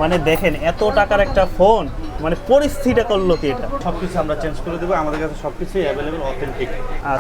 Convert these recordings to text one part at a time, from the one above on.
মানে দেখেন এত টাকার একটা ফোন, মানে পরিস্থিতিটা করলো কি এটা? সবকিছু আমরা চেঞ্জ করে দেবো, আমাদের কাছে সবকিছুই অ্যাভেলেবল অথেন্টিক।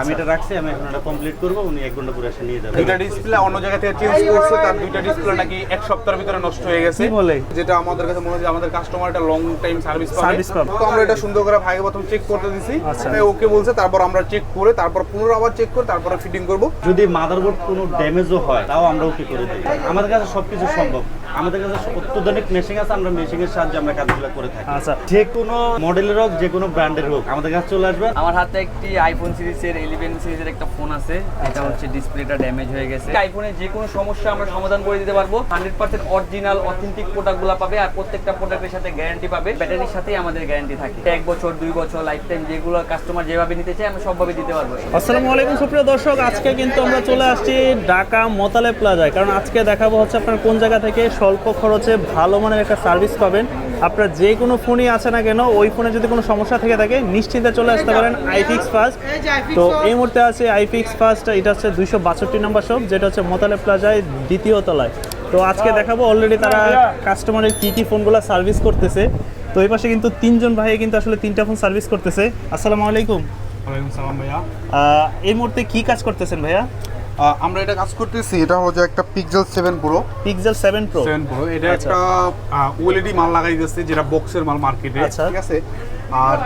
আমি এটা রাখছি, আমি এখন এটা কমপ্লিট করবো, উনি 1 ঘন্টা পরে এসে নিয়ে যাবেন। দুইটা ডিসপ্লে অন্য জায়গা থেকে চেঞ্জ করছে, তার দুইটা ডিসপ্লে নাকি 1 সপ্তাহের ভিতরে নষ্ট হয়ে গেছে। কি বলে? যেটা আমাদের কাছে মনে হয় যে আমাদের কাস্টমার এটা লং টাইম সার্ভিস সার্ভিস পাবে। তো আমরা এটা সুন্দর করে ভাইকে প্রথম চেক করতে দিছি, আচ্ছা। ওকে বলছে, তারপর আমরা চেক করে তারপর পুনরায় আবার চেক করে তারপরে ফিটিং করব। যদি মাদারবোর্ড কোনো ড্যামেজও হয় তাও আমরা ওকে করে দিই। আমাদের কাছে সবকিছু সম্ভব, আমাদের কাছে অত্যাধুনিক মেশিন আছে, আমরা মেশিনের সাহায্যে আমরা কাজগুলো করে থাকি। আচ্ছা, যে কোনো মডেলের হোক, যে কোনো ব্র্যান্ডের হোক, আমাদের কাছে চলে আসবে। আমার হাতে একটি আইফোন সিরিজের 11 সিরিজের একটা ফোন আছে, এটা হচ্ছে ডিসপ্লেটা ড্যামেজ হয়ে গেছে। আইফোনের যে কোনো সমস্যা আমরা সমাধান করে দিতে পারবো। 100% অরিজিনাল অথেন্টিক প্রোডাক্টগুলো পাবে, আর প্রত্যেকটা প্রোডাক্টের সাথে গ্যারান্টি পাবে। ব্যাটারির সাথেই আমাদের গ্যারান্টি থাকে 1 বছর 2 বছর লাইফ টাইম, যেগুলো কাস্টমার যেভাবে নিতে চায় আমরা সবভাবে দিতে পারবো। আসসালামু আলাইকুম সুপ্রিয় দর্শক, আজকে কিন্তু আমরা চলে আসছি ঢাকা মোতালেব প্লাজায়। কারণ আজকে দেখাবো হচ্ছে আপনার কোন জায়গা থেকে স্বল্প খরচে ভালো মানের একটা সার্ভিস পাবেন। আপনার যে কোনো ফোনই আছে না কেন, ওই ফোনে যদি কোনো সমস্যা থেকে থাকে নিশ্চিন্তে চলে আসতে পারেন আইফিক্স ফার্স্ট। তো এই মুহূর্তে আছে আইফিক্স ফার্স্ট, এটা হচ্ছে 262 নম্বর শপ, যেটা হচ্ছে মোতালেব প্লাজায় 2য় তলায়। তো আজকে দেখাবো অলরেডি তারা কাস্টমারের কী ফোনগুলো সার্ভিস করতেছে। তো এই পাশে কিন্তু 3 জন ভাই কিন্তু আসলে 3টা ফোন সার্ভিস করতেছে। আসসালামু আলাইকুম। ওয়ালাইকুম সালাম ভাইয়া। এই মুহূর্তে কি কাজ করতেছেন ভাইয়া? আমরা এটা কাজ করতেছি, এটা হচ্ছে একটা পিক্সেল 7 প্রো। Pixel 7 pro. এটা একটা ওএলইডি মাল লাগাই দিচ্ছে, যেটা বক্সের মাল মার্কেটে, আচ্ছা। ঠিক আছে। আর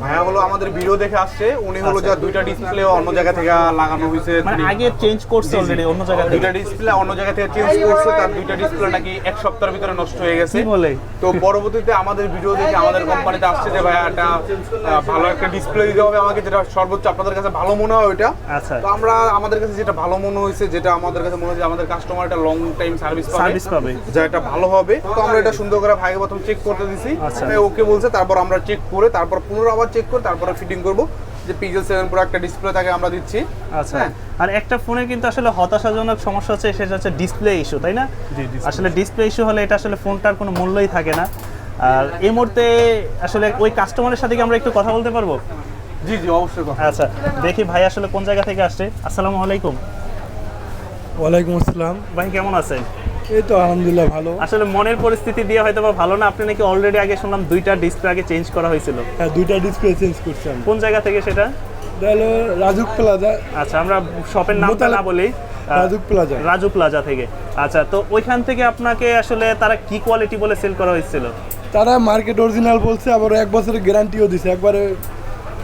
ভাইয়া হলো আমাদের ভিডিও দেখে আসছে, উনি হলো আচ্ছা। যা দুইটা ডিসপ্লে অন্য জায়গা থেকে লাগানো হয়েছে, মানে আগে চেঞ্জ করছে অলরেডি অন্য জায়গা থেকে। দুইটা ডিসপ্লে অন্য জায়গা থেকে চেঞ্জ করছে, তার দুইটা ডিসপ্লে নাকি 1 সপ্তাহের ভিতরে নষ্ট হয়ে গেছে। কি বলে? তো পরবর্তীতে আমাদের ভিডিও দেখে আমাদের কোম্পানিতে আসছে যে ভাইয়া একটা ভালো একটা ডিসপ্লে দিতে হবে আমাকে, যেটা সর্বোচ্চ আপনাদের কাছে ভালো মনে হয় ওইটা। আচ্ছা। তো আমরা আমাদের কাছে যেটা ভালো মনে হয়েছে, যেটা আমাদের কাছে মনে হয়েছে আমাদের কাস্টমার একটা লং টাইম সার্ভিস পাবে, যা এটা ভালো হবে। তো আমরা এটা সুন্দর করে ভাইকে প্রথম চেক করতে দিছি, আচ্ছা। ওকে বলছে, তারপর আমরা চেক করে তারপর পুনরায় আবার চেক করে তারপরে ফিটিং করব। যে পিক্সেল 7 প্রো একটা ডিসপ্লে থাকে আমরা দিচ্ছি। আচ্ছা। আর একটা ফোনের কিন্তু আসলে হতাশাজনক সমস্যা হচ্ছে, সেটা হচ্ছে ডিসপ্লে ইস্যু, তাই না? আসলে ডিসপ্লে ইস্যু হলে এটা আসলে ফোনটার কোনো মূল্যই থাকে না। আর এই মুহূর্তে আসলে ওই কাস্টমারের সাথে কি আমরা একটু কথা বলতে পারবো? জি জি, অবশ্যই। আচ্ছা, দেখি ভাই আসলে কোন জায়গা থেকে আসছে। আসসালামু আলাইকুম। ওয়ালাইকুম আসসালাম। ভাই কেমন আছেন? এই তো আলহামদুলিল্লাহ ভালো। আসলে মনের পরিস্থিতি দিয়ে হয়তো বা ভালো না, আপনি নাকি অলরেডি আগে শুনলাম 2টা ডিসপ্লে আগে চেঞ্জ করা হয়েছিল। হ্যাঁ, 2টা ডিসপ্লে চেঞ্জ করছি আমি। কোন জায়গা থেকে সেটা? এটা হলো রাজুক প্লাজা। আচ্ছা, আমরা শপের নামটা না বলি, রাজুক প্লাজা। রাজু প্লাজা থেকে। আচ্ছা, তো ওইখান থেকে আপনাকে আসলে তারা কি কোয়ালিটি বলে সেল করা হয়েছিল? তারা মার্কেট অরিজিনাল বলছে, আবার 1 বছরের গ্যারান্টিও দিছে একবারে।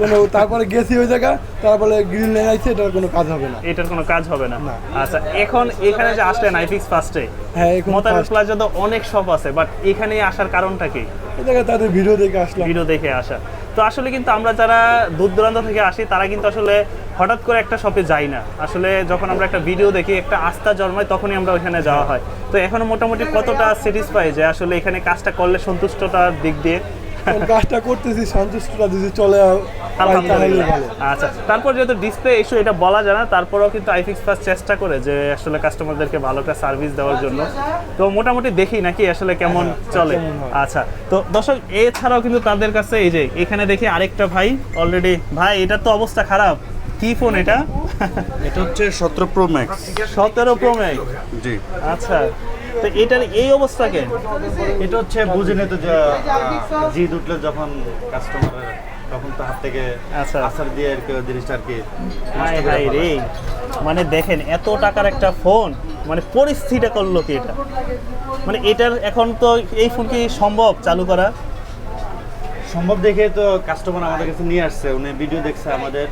কোনো তারপরে গেছি ওই জায়গা, তারপরে গ্রিন লাইন আইছে, এটার কোনো কাজ হবে না। এটার কোনো কাজ হবে না। আচ্ছা, এখন এখানে যে আসলেন আইফিক্স ফার্স্টে, হ্যাঁ, এখন মোতালেব প্লাজা তো অনেক শপ আছে, বাট এখানে আসার কারণটা কি? এই জায়গায় তাদের ভিডিও দেখে আসলাম। ভিডিও দেখে আসা। তো আসলে কিন্তু আমরা যারা দূর দূরান্ত থেকে আসি, তারা কিন্তু আসলে হঠাৎ করে একটা শপে যাই না। আসলে যখন আমরা একটা ভিডিও দেখি, একটা আস্থা জন্মায়, তখনই আমরা ওইখানে যাওয়া হয়। তো এখনো মোটামুটি কতটা স্যাটিসফাই যে আসলে এখানে কাজটা করলে সন্তুষ্টতার দিক দিয়ে কাজটা করতেছি, সন্তুষ্টটা যদি চলে আলহামদুলিল্লাহ। আচ্ছা, তারপর যেহেতু ডিসপ্লে ইস্যু এটা বলা যায় না, তারপরেও কিন্তু আইফিক্স ফার্স্ট চেষ্টা করে যে আসলে কাস্টমারদেরকে ভালো একটা সার্ভিস দেওয়ার জন্য। তো মোটামুটি দেখি নাকি আসলে কেমন চলে। আচ্ছা, তো দর্শক এছাড়াও কিন্তু তাদের কাছে এই যে এখানে দেখি আরেকটা ভাই অলরেডি। ভাই, এটার তো অবস্থা খারাপ। কি ফোন এটা? এটা হচ্ছে 17 প্রো ম্যাক্স। 17 pro max. জি। আচ্ছা, তো এটার এই অবস্থা কেন? এটা হচ্ছে বুঝিনি তো যে জিদ উঠলে যখন কাস্টমারের, তখন তো হাত থেকে আচ্ছা। আসার দিয়ে আর কি ওই জিনিসটা আর কি। হাই হাই রে, মানে দেখেন এত টাকার একটা ফোন, মানে পরিস্থিতিটা করলো কি এটা? মানে এটার এখন তো এই ফোন কি সম্ভব চালু করা? সম্ভব দেখে তো কাস্টমার আমাদের কাছে নিয়ে আসছে, উনি ভিডিও দেখছে আমাদের,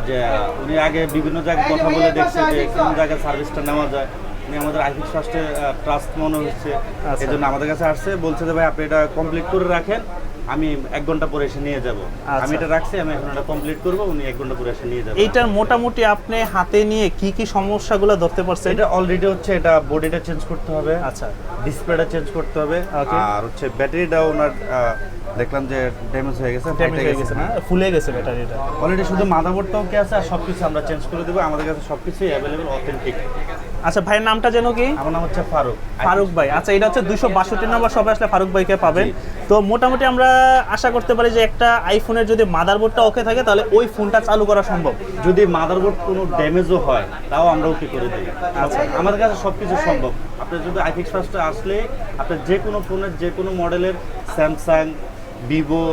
যে উনি আগে বিভিন্ন জায়গায় কথা বলে দেখছে যে কোন জায়গায় সার্ভিসটা নেওয়া যায়। উনি আমাদের আইফিক্স ফার্স্টে ট্রাস্ট মনে হচ্ছে, এই জন্য আমাদের কাছে আসছে, বলছে যে ভাই আপনি এটা কমপ্লিট করে রাখেন, আমি 1 ঘন্টা পরে এসে নিয়ে যাব। আমি এটা রাখছি, আমি এখন এটা কমপ্লিট করবো, উনি 1 ঘন্টা পরে এসে নিয়ে যাবেন। এইটার মোটামুটি আপনি হাতে নিয়ে কি সমস্যাগুলো ধরতে পারছেন? এটা অলরেডি হচ্ছে, এটা বডিটা চেঞ্জ করতে হবে, আচ্ছা, ডিসপ্লেটা চেঞ্জ করতে হবে, আর হচ্ছে ব্যাটারিটাও ওনার দেখলাম যে ড্যামেজ হয়ে গেছে, ড্যামেজ হয়ে গেছে না, ফুলে গেছে ব্যাটারিটা। অলরেডি শুধু মাদারবোর্ডটাও কি আছে, আর সবকিছু আমরা চেঞ্জ করে দেবো, আমাদের কাছে সবকিছুই অ্যাভেলেবল অথেন্টিক। আচ্ছা ভাইয়ের নামটা যেন কি? আমার নাম হচ্ছে ফারুক। ফারুক ভাই। আচ্ছা এটা হচ্ছে 262 নম্বর শপে আসলে ফারুক ভাইকে পাবেন। তো মোটামুটি আমরা আশা করতে পারি যে একটা আইফোনের যদি মাদারবোর্ডটা ওকে থাকে তাহলে ওই ফোনটা চালু করা সম্ভব। যদি মাদারবোর্ড কোনো ড্যামেজও হয় তাও আমরা ওকে করে দিই। আচ্ছা আমাদের কাছে সবকিছু সম্ভব। আপনি যদি আইফিক্স ফার্স্টে আসলে আপনার যে কোনো ফোনের যে কোনো মডেলের স্যামসাং, ভিভো,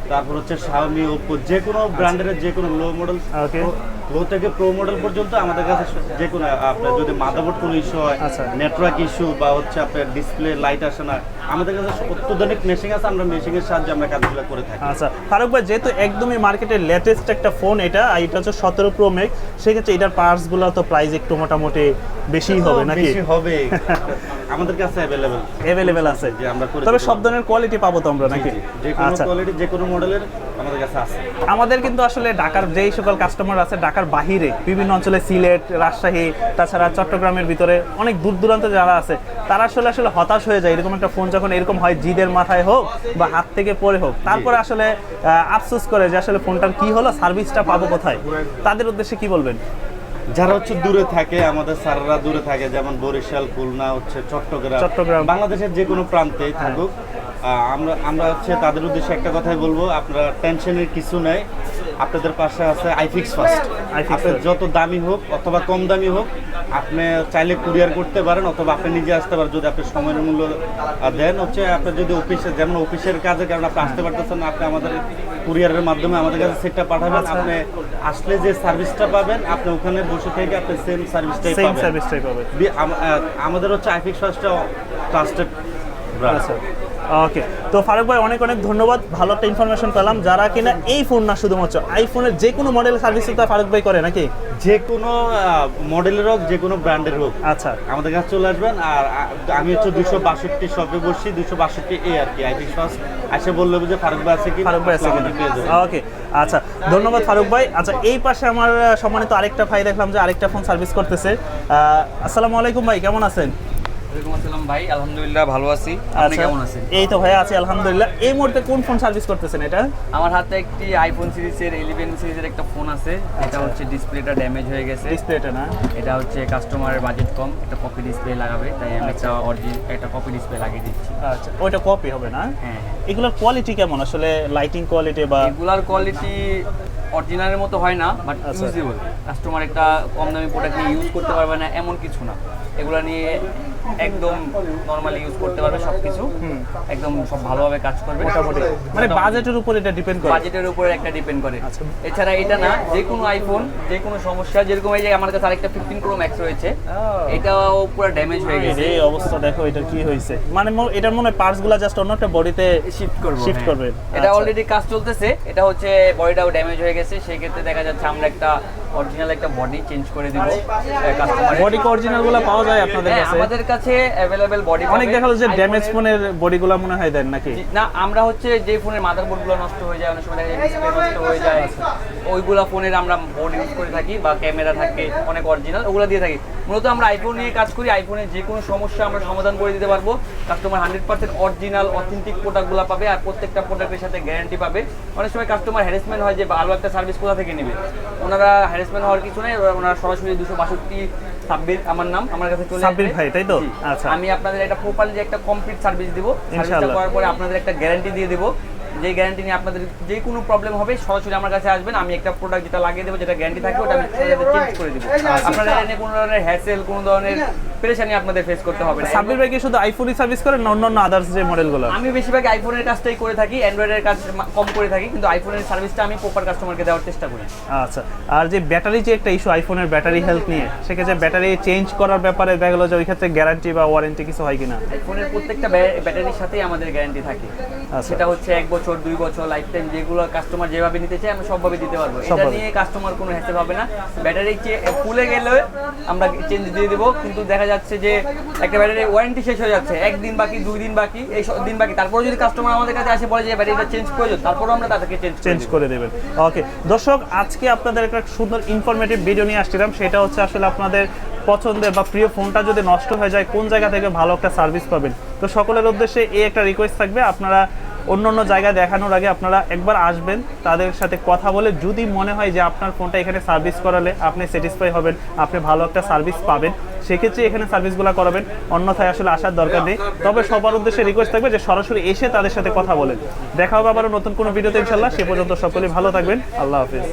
তারপর হচ্ছে শাওমি, ওপো, যে কোনো ব্র্যান্ডের যে কোনো লো মডেল, লো থেকে প্রো মডেল পর্যন্ত আমাদের কাছে যে কোনো আপনার যদি মাদারবোর্ড কোনো ইস্যু হয়, নেটওয়ার্ক ইস্যু বা হচ্ছে আপনার ডিসপ্লে লাইট আসে না, আমাদের কাছে অত্যাধুনিক মেশিন আছে, আমরা মেশিনের সাহায্যে আমরা কাজগুলো করে থাকি। আচ্ছা ফারুক ভাই, যেহেতু একদমই মার্কেটের লেটেস্ট একটা ফোন এটা, আর এটা হচ্ছে 17 প্রো ম্যাক্স, সেক্ষেত্রে এটার পার্টসগুলো তো প্রাইস একটু মোটামুটি বেশিই হবে নাকি? বেশি হবে। আমাদের কাছে অ্যাভেলেবেল আছে, যে আমরা করে তবে দিতে সব ধরনের কোয়ালিটি পাবো তো আমরা নাকি? যে কোনো কোয়ালিটি যে কোনো মডেলের আমাদের কাছে আছে। আমাদের কিন্তু আসলে ঢাকার যেই সকল কাস্টমার আছে ঢাকার বাহিরে বিভিন্ন অঞ্চলে, সিলেট, রাজশাহী, তাছাড়া চট্টগ্রামের ভিতরে অনেক দূর দূরান্তে যারা আছে, তারা আসলে হতাশ হয়ে যায় এরকম একটা ফোন যখন এরকম হয়, জিদের মাথায় হোক বা হাত থেকে পড়ে হোক, তারপরে আসলে আফসোস করে যে আসলে ফোনটার কি হলো, সার্ভিসটা পাবো কোথায়। তাদের উদ্দেশ্যে কি বলবেন? যারা হচ্ছে দূরে থাকে, আমাদের স্যাররা দূরে থাকে, যেমন বরিশাল, খুলনা, হচ্ছে চট্টগ্রাম, বাংলাদেশের যে কোনো প্রান্তেই থাকুক, আমরা হচ্ছে তাদের উদ্দেশ্যে একটা কথাই বলবো, আপনারা টেনশনের কিছু নেই, আপনাদের পাশে আছে আইফিক্স ফার্স্ট। আপনার যত দামি হোক অথবা কম দামি হোক, আপনি চাইলে কুরিয়ার করতে পারেন অথবা আপনি নিজে আসতে পারেন যদি আপনি সময়ের মূল্য দেন। হচ্ছে আপনি যদি অফিসে, যেমন অফিসের কাজের কারণে আপনি আসতে পারতেছেন না, আপনি আমাদের কুরিয়ারের মাধ্যমে আমাদের কাছে সেটটা পাঠাবেন। আপনি আসলে যে সার্ভিসটা পাবেন, আপনি ওখানে বসে থেকে আপনি সেম সার্ভিসটাই পাবেন। আমাদের হচ্ছে আইফিক্স ফার্স্টটা ট্রাস্টেড ব্র্যান্ড। ওকে, তো ফারুক ভাই অনেক অনেক ধন্যবাদ, ভালো একটা ইনফরমেশন পেলাম। যারা কিনা এই ফোন না শুধুমাত্র আইফোনের যে কোনো মডেল সার্ভিস তো ফারুক ভাই করে নাকি? যে কোনো মডেলের হোক, যে কোনো ব্র্যান্ডের হোক, আচ্ছা আমাদের কাছে চলে আসবেন। আর আমি হচ্ছে 262 শপে বসছি, 262 এ আর কি আইফিক্স ফার্স্ট। এসে বললো যে ফারুক ভাই আছে কি? ফারুক ভাই আছে কিনা? ওকে, আচ্ছা ধন্যবাদ ফারুক ভাই। আচ্ছা এই পাশে আমার সম্মানিত আরেকটা ভাই দেখলাম যে আরেকটা ফোন সার্ভিস করতেছে। আসসালামু আলাইকুম ভাই, কেমন আছেন? ওয়ালাইকুম আসসালাম ভাই, আলহামদুলিল্লাহ ভালো আছি। আপনি কেমন আছেন? এই তো ভাই আছি আলহামদুলিল্লাহ। এই মুহূর্তে কোন ফোন সার্ভিস করতেছেন এটা? আমার হাতে একটি আইফোন সিরিজের 11 সিরিজের একটা ফোন আছে। এটা হচ্ছে ডিসপ্লেটা ড্যামেজ হয়ে গেছে। ডিসপ্লেটা না, এটা হচ্ছে কাস্টমারের বাজেট কম, একটা কপি ডিসপ্লে লাগাবে, তাই আমি একটা কপি ডিসপ্লে লাগিয়ে দিচ্ছি। আচ্ছা ওইটা কপি হবে না? হ্যাঁ। এগুলোর কোয়ালিটি কেমন আসলে, লাইটিং কোয়ালিটি বা? এগুলার কোয়ালিটি অরিজিনালের মতো হয় না, বাট ইউজেবল। কাস্টমার একটা কম দামি প্রোডাক্ট নিয়ে ইউজ করতে পারবে না এমন কিছু না, এগুলা নিয়ে একদম নরমালি ইউজ করতে পারবে, সবকিছু একদম সব ভালোভাবে কাজ করবে। মোটামুটি মানে বাজেটের উপর এটা ডিপেন্ড করে। বাজেটের উপর একটা ডিপেন্ড করে। এছাড়া এটা না, যে কোনো আইফোন যে কোনো সমস্যা, যেরকম এই যে আমার কাছে আরেকটা 15 প্রো ম্যাক্স রয়েছে, এটাও পুরো ড্যামেজ হয়ে গেছে। এই অবস্থা দেখো, এটা কি হয়েছে, মানে এটার মনে হয় পার্টসগুলো জাস্ট অন্য একটা বডিতে শিফট করবে। এটা আচ্ছা। অলরেডি কাজ চলতেছে। এটা হচ্ছে বডিটাও ড্যামেজ হয়ে গেছে, সেই ক্ষেত্রে দেখা যাচ্ছে আমরা একটা অরিজিনাল একটা বডি চেঞ্জ করে দিব কাস্টমারের। বডি অরিজিনাল গুলো পাওয়া যায় আপনাদের কাছে? আমাদের কাছে अवेलेबल বডি অনেক দেখা যায় যে ড্যামেজ ফোনের বডিগুলো মনে হয় দেন নাকি? না, আমরা হচ্ছে যে ফোনের মাদারবোর্ডগুলো নষ্ট হয়ে যায়, অনেক সময় দেখা যায় ডিসপ্লে নষ্ট হয়ে যায়, ওইগুলা ফোনের আমরা বোর্ড ইউজ করে থাকি, বা ক্যামেরা থাকে অনেক অরিজিনাল, ওগুলো দিয়ে থাকি। মূলত আমরা আইফোন নিয়ে কাজ করি, আইফোনের যে কোনো সমস্যা আমরা সমাধান করে দিতে পারবো। কাস্টমার 100% অরিজিনাল অথেন্টিক প্রোডাক্টগুলো পাবে, আর প্রত্যেকটা প্রোডাক্টের সাথে গ্যারান্টি পাবে। অনেক সময় কাস্টমার হ্যারাসমেন্ট হয় যে ভালো একটা সার্ভিস কোথা থেকে নেবে, ওনারা হ্যারাসমেন্ট হওয়ার কিছু নেই, ওনারা সরাসরি 262 সাব্বির আমার নাম, আমার কাছে চলে সাব্বির ভাই, তাই তো? আচ্ছা, আমি আপনাদের একটা প্রপারলি একটা কমপ্লিট সার্ভিস দিব। সার্ভিসটা করার পরে আপনাদের একটা গ্যারান্টি দিয়ে দেব, যে গ্যারান্টি নিয়ে আপনাদের যে কোনো প্রবলেম হবে সরাসরি আমার কাছে আসবেন, আমি একটা প্রোডাক্ট যেটা লাগিয়ে দেবো, যেটা গ্যারান্টি থাকবে, ওটা আমি চেঞ্জ করে দেবো। আপনারা এনে কোনো ধরনের হ্যাসেল, কোনো ধরনের পেরেশানি আপনাদের ফেস করতে হবে না। সাব্বির ভাই কি শুধু আইফোনই সার্ভিস করেন না অন্যান্য আদার্স যে মডেলগুলো? আমি বেশিরভাগ আইফোনের কাজটাই করে থাকি, অ্যান্ড্রয়েডের কাজ কম করে থাকি, কিন্তু আইফোনের সার্ভিসটা আমি প্রপার কাস্টমারকে দেওয়ার চেষ্টা করি। আচ্ছা, আর যে ব্যাটারি যে একটা ইস্যু আইফোনের ব্যাটারি হেলথ নিয়ে, সেক্ষেত্রে ব্যাটারি চেঞ্জ করার ব্যাপারে দেখা গেলো যে ওই ক্ষেত্রে গ্যারান্টি বা ওয়ারেন্টি কিছু হয় কিনা? আইফোনের প্রত্যেকটা ব্যাটারির সাথেই আমাদের গ্যারান্টি থাকে। সেটা হচ্ছে 1 বছর 2 বছর লাইফ টাইম, যেগুলো কাস্টমার যেভাবে নিতে চায় আমরা সবভাবে দিতে পারবো। এটা নিয়ে কাস্টমার কোনো হ্যাসেল হবে না। ব্যাটারি ফুলে গেলে আমরা চেঞ্জ দিয়ে দেবো, কিন্তু দেখা যাচ্ছে যে একটা ব্যাটারি ওয়ারেন্টি শেষ হয়ে যাচ্ছে, 1 দিন বাকি, 2 দিন বাকি, এই দিন বাকি, তারপরে যদি কাস্টমার আমাদের কাছে আসে বলে যে ব্যাটারিটা চেঞ্জ প্রয়োজন, তারপরেও আমরা তাদেরকে চেঞ্জ করে দেবেন। ওকে দর্শক, আজকে আপনাদের একটা সুন্দর ইনফরমেটিভ ভিডিও নিয়ে আসছিলাম, সেটা হচ্ছে আসলে আপনাদের পছন্দের বা প্রিয় ফোনটা যদি নষ্ট হয়ে যায় কোন জায়গা থেকে ভালো একটা সার্ভিস পাবেন। তো সকলের উদ্দেশ্যে এই একটা রিকোয়েস্ট থাকবে, আপনারা অন্য অন্য জায়গায় দেখানোর আগে আপনারা একবার আসবেন, তাদের সাথে কথা বলে যদি মনে হয় যে আপনার ফোনটা এখানে সার্ভিস করালে আপনি স্যাটিসফাই হবেন, আপনি ভালো একটা সার্ভিস পাবেন, সেক্ষেত্রে এখানে সার্ভিসগুলো করাবেন, অন্যথায় আসলে আসার দরকার নেই। তবে সবার উদ্দেশ্যে রিকোয়েস্ট থাকবে যে সরাসরি এসে তাদের সাথে কথা বলেন। দেখা হবে আবারও নতুন কোনো ভিডিওতে ইনশাল্লাহ। সে পর্যন্ত সকলেই ভালো থাকবেন। আল্লাহ হাফিজ।